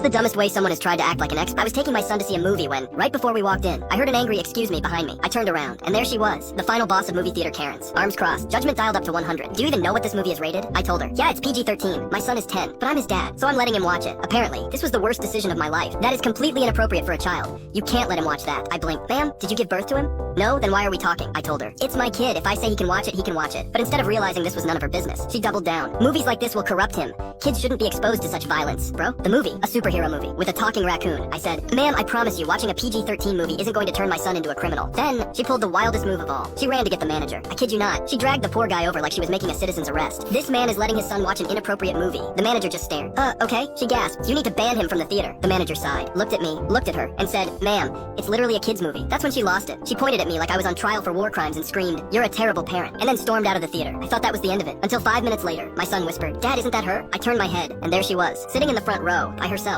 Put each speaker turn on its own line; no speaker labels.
The dumbest way someone has tried to act like an ex. I was taking my son to see a movie when, right before we walked in, I heard an angry "excuse me" behind me. I turned around, and there she was, the final boss of movie theater Karens. Arms crossed, judgment dialed up to 100. Do you even know what this movie is rated? I told her, yeah, it's PG-13. My son is 10, but I'm his dad, so I'm letting him watch it. Apparently, this was the worst decision of my life. That is completely inappropriate for a child. You can't let him watch that. I blinked. Ma'am, did you give birth to him? No, then why are we talking? I told her. It's my kid. If I say he can watch it, he can watch it. But instead of realizing this was none of her business, she doubled down. Movies like this will corrupt him. Kids shouldn't be exposed to such violence. Bro, the movie, a superhero movie, with a talking raccoon. I said, ma'am, I promise you, watching a PG-13 movie isn't going to turn my son into a criminal. Then, she pulled the wildest move of all. She ran to get the manager. I kid you not. She dragged the poor guy over like she was making a citizen's arrest. This man is letting his son watch an inappropriate movie. The manager just stared. Okay, she gasped. You need to ban him from the theater. The manager sighed, looked at me, looked at her, and said, ma'am, it's literally a kid's movie. That's when she lost it. She pointed at me like I was on trial for war crimes and screamed, you're a terrible parent, and then stormed out of the theater. I thought that was the end of it. Until 5 minutes later, my son whispered, Dad, isn't that her? I turned my head, and there she was, sitting in the front row, by herself.